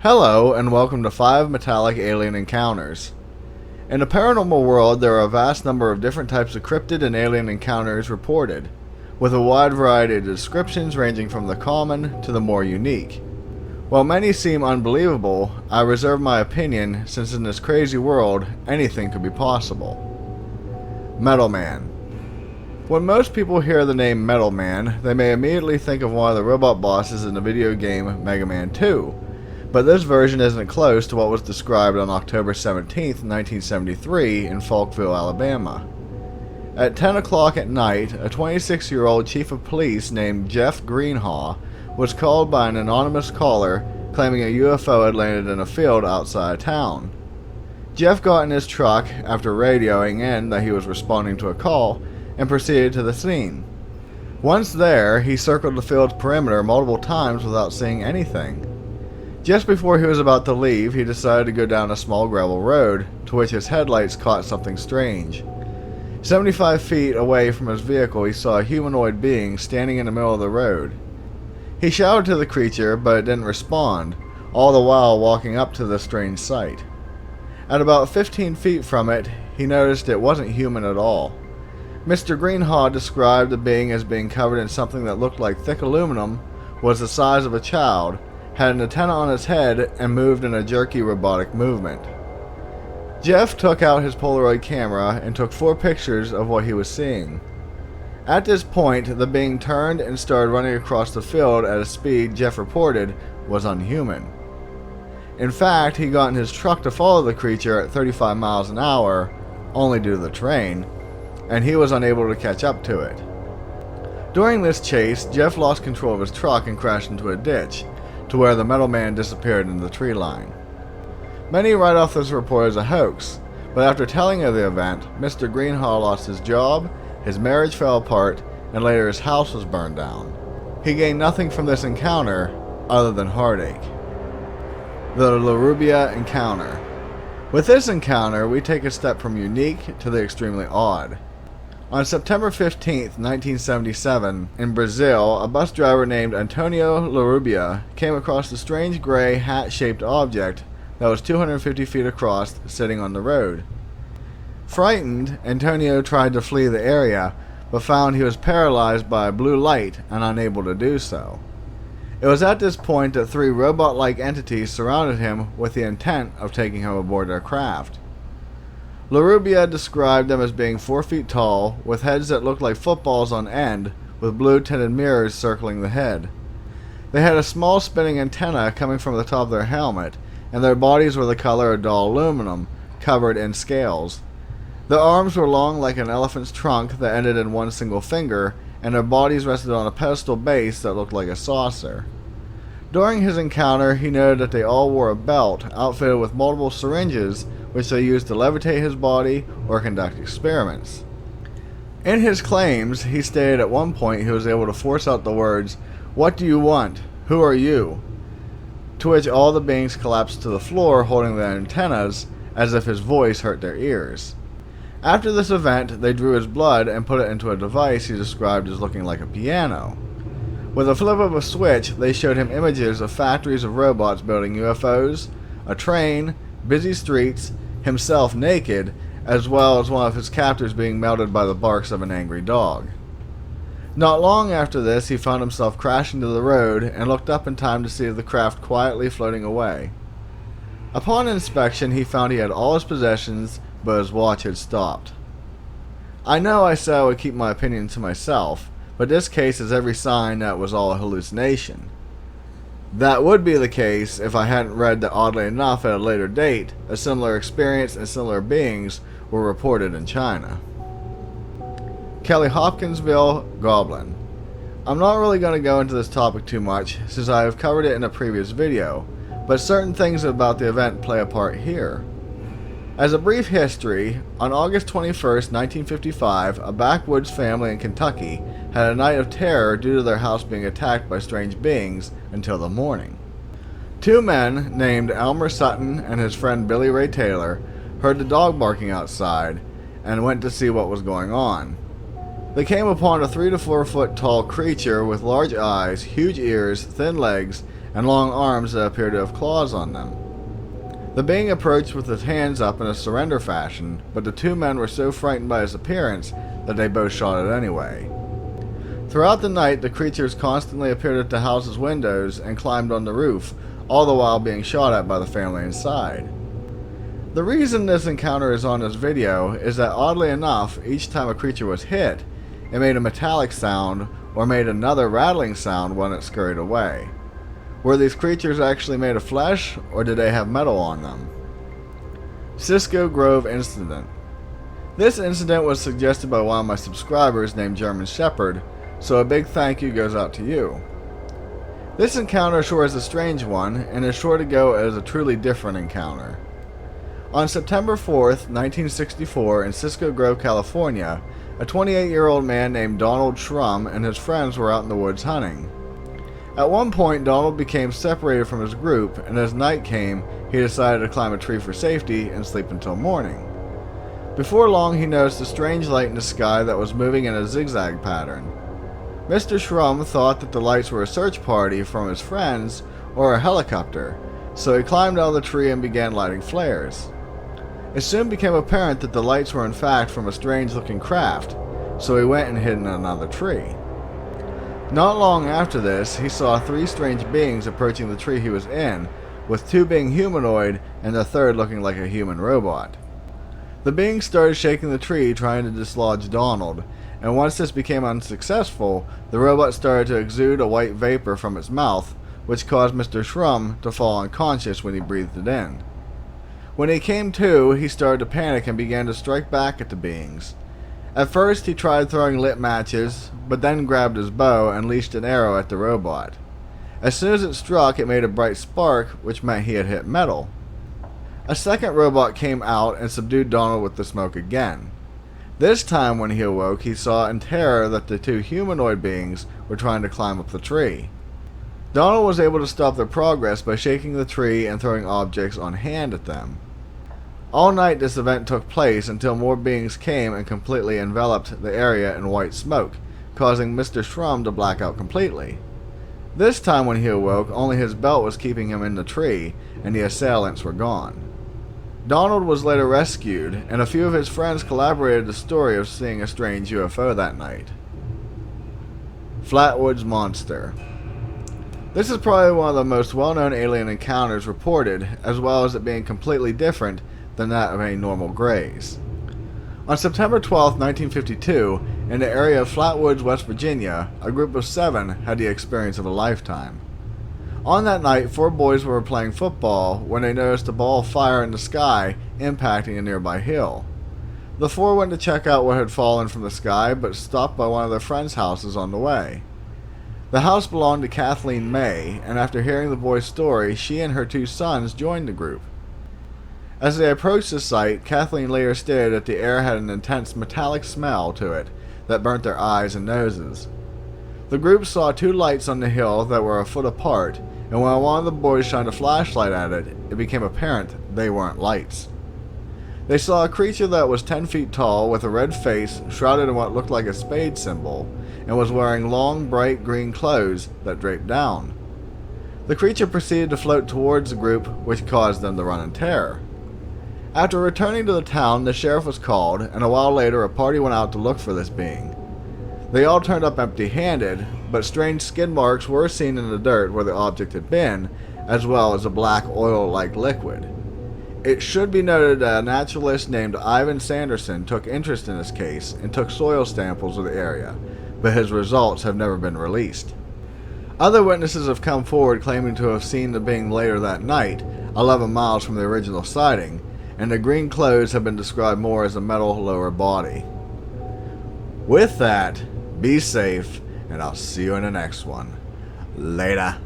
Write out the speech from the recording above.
Hello, and welcome to 5 Metallic Alien Encounters. In the paranormal world, there are a vast number of different types of cryptid and alien encounters reported, with a wide variety of descriptions ranging from the common to the more unique. While many seem unbelievable, I reserve my opinion since in this crazy world, anything could be possible. Metal Man. When most people hear the name Metal Man, they may immediately think of one of the robot bosses in the video game Mega Man 2. But this version isn't close to what was described on October 17, 1973 in Falkville, Alabama. At 10 o'clock at night, a 26-year-old chief of police named Jeff Greenhaw was called by an anonymous caller claiming a UFO had landed in a field outside town. Jeff got in his truck after radioing in that he was responding to a call and proceeded to the scene. Once there, he circled the field's perimeter multiple times without seeing anything. Just before he was about to leave, he decided to go down a small gravel road, to which his headlights caught something strange. 75 feet away from his vehicle, he saw a humanoid being standing in the middle of the road. He shouted to the creature, but it didn't respond, all the while walking up to the strange sight. At about 15 feet from it, he noticed it wasn't human at all. Mr. Greenhaw described the being as being covered in something that looked like thick aluminum, was the size of a child, had an antenna on his head, and moved in a jerky robotic movement. Jeff took out his Polaroid camera and took 4 pictures of what he was seeing. At this point, the being turned and started running across the field at a speed Jeff reported was unhuman. In fact, he got in his truck to follow the creature at 35 miles an hour, only due to the terrain, and he was unable to catch up to it. During this chase, Jeff lost control of his truck and crashed into a ditch, to where the Metal Man disappeared into the tree line. Many write off this report as a hoax, but after telling of the event, Mr. Greenhaw lost his job, his marriage fell apart, and later his house was burned down. He gained nothing from this encounter other than heartache. The La Rubia Encounter. With this encounter, we take a step from unique to the extremely odd. On September 15, 1977, in Brazil, a bus driver named Antonio Larrubia came across a strange gray hat-shaped object that was 250 feet across, sitting on the road. Frightened, Antonio tried to flee the area, but found he was paralyzed by a blue light and unable to do so. It was at this point that 3 robot-like entities surrounded him with the intent of taking him aboard their craft. Larrubia described them as being 4 feet tall, with heads that looked like footballs on end, with blue-tinted mirrors circling the head. They had a small spinning antenna coming from the top of their helmet, and their bodies were the color of dull aluminum, covered in scales. Their arms were long like an elephant's trunk that ended in one single finger, and their bodies rested on a pedestal base that looked like a saucer. During his encounter, he noted that they all wore a belt outfitted with multiple syringes, which they used to levitate his body or conduct experiments. In his claims, he stated at one point he was able to force out the words, "What do you want? Who are you?" To which all the beings collapsed to the floor holding their antennas, as if his voice hurt their ears. After this event, they drew his blood and put it into a device he described as looking like a piano. With a flip of a switch, they showed him images of factories of robots building UFOs, a train, busy streets, himself naked, as well as one of his captors being melted by the barks of an angry dog. Not long after this, he found himself crashing to the road and looked up in time to see the craft quietly floating away. Upon inspection, he found he had all his possessions, but his watch had stopped. I know I said I would keep my opinion to myself, but this case is every sign that it was all a hallucination. That would be the case if I hadn't read that, oddly enough, at a later date, a similar experience and similar beings were reported in China. Kelly Hopkinsville Goblin. I'm not really going to go into this topic too much, since I have covered it in a previous video, but certain things about the event play a part here. As a brief history, on August 21st, 1955, a backwoods family in Kentucky had a night of terror due to their house being attacked by strange beings until the morning. 2 men named Elmer Sutton and his friend Billy Ray Taylor heard the dog barking outside and went to see what was going on. They came upon a 3 to 4 foot tall creature with large eyes, huge ears, thin legs, and long arms that appeared to have claws on them. The being approached with his hands up in a surrender fashion, but the two men were so frightened by his appearance that they both shot it anyway. Throughout the night, the creatures constantly appeared at the house's windows and climbed on the roof, all the while being shot at by the family inside. The reason this encounter is on this video is that, oddly enough, each time a creature was hit, it made a metallic sound or made another rattling sound when it scurried away. Were these creatures actually made of flesh, or did they have metal on them? Cisco Grove Incident. This incident was suggested by one of my subscribers named German Shepherd, so a big thank you goes out to you. This encounter sure is a strange one, and is sure to go as a truly different encounter. On September 4th, 1964, in Cisco Grove, California, a 28-year-old man named Donald Schrum and his friends were out in the woods hunting. At one point, Donald became separated from his group, and as night came, he decided to climb a tree for safety and sleep until morning. Before long, he noticed a strange light in the sky that was moving in a zigzag pattern. Mr. Schrum thought that the lights were a search party from his friends or a helicopter, so he climbed out of the tree and began lighting flares. It soon became apparent that the lights were in fact from a strange-looking craft, so he went and hid in another tree. Not long after this, he saw three strange beings approaching the tree he was in, with two being humanoid and the third looking like a human robot. The beings started shaking the tree trying to dislodge Donald, and once this became unsuccessful, the robot started to exude a white vapor from its mouth, which caused Mr. Schrum to fall unconscious when he breathed it in. When he came to, he started to panic and began to strike back at the beings. At first, he tried throwing lit matches, but then grabbed his bow and leashed an arrow at the robot. As soon as it struck, it made a bright spark, which meant he had hit metal. A second robot came out and subdued Donald with the smoke again. This time when he awoke, he saw in terror that the two humanoid beings were trying to climb up the tree. Donald was able to stop their progress by shaking the tree and throwing objects on hand at them. All night this event took place until more beings came and completely enveloped the area in white smoke, causing Mr. Schrum to black out completely. This time when he awoke, only his belt was keeping him in the tree, and the assailants were gone. Donald was later rescued, and a few of his friends collaborated the story of seeing a strange UFO that night. Flatwoods Monster. This is probably one of the most well-known alien encounters reported, as well as it being completely different than that of any normal grays. On September 12, 1952, in the area of Flatwoods, West Virginia, a group of 7 had the experience of a lifetime. On that night, 4 boys were playing football when they noticed a ball of fire in the sky impacting a nearby hill. The 4 went to check out what had fallen from the sky, but stopped by one of their friends' houses on the way. The house belonged to Kathleen May, and after hearing the boy's story, she and her 2 sons joined the group. As they approached the site, Kathleen later stated that the air had an intense metallic smell to it that burnt their eyes and noses. The group saw 2 lights on the hill that were a foot apart, and when one of the boys shined a flashlight at it, it became apparent they weren't lights. They saw a creature that was 10 feet tall with a red face shrouded in what looked like a spade symbol, and was wearing long, bright green clothes that draped down. The creature proceeded to float towards the group, which caused them to run in terror. After returning to the town, the sheriff was called, and a while later a party went out to look for this being. They all turned up empty-handed, but strange skid marks were seen in the dirt where the object had been, as well as a black oil-like liquid. It should be noted that a naturalist named Ivan Sanderson took interest in this case and took soil samples of the area, but his results have never been released. Other witnesses have come forward claiming to have seen the being later that night, 11 miles from the original sighting, and the green clothes have been described more as a metal lower body. With that, be safe, and I'll see you in the next one. Later.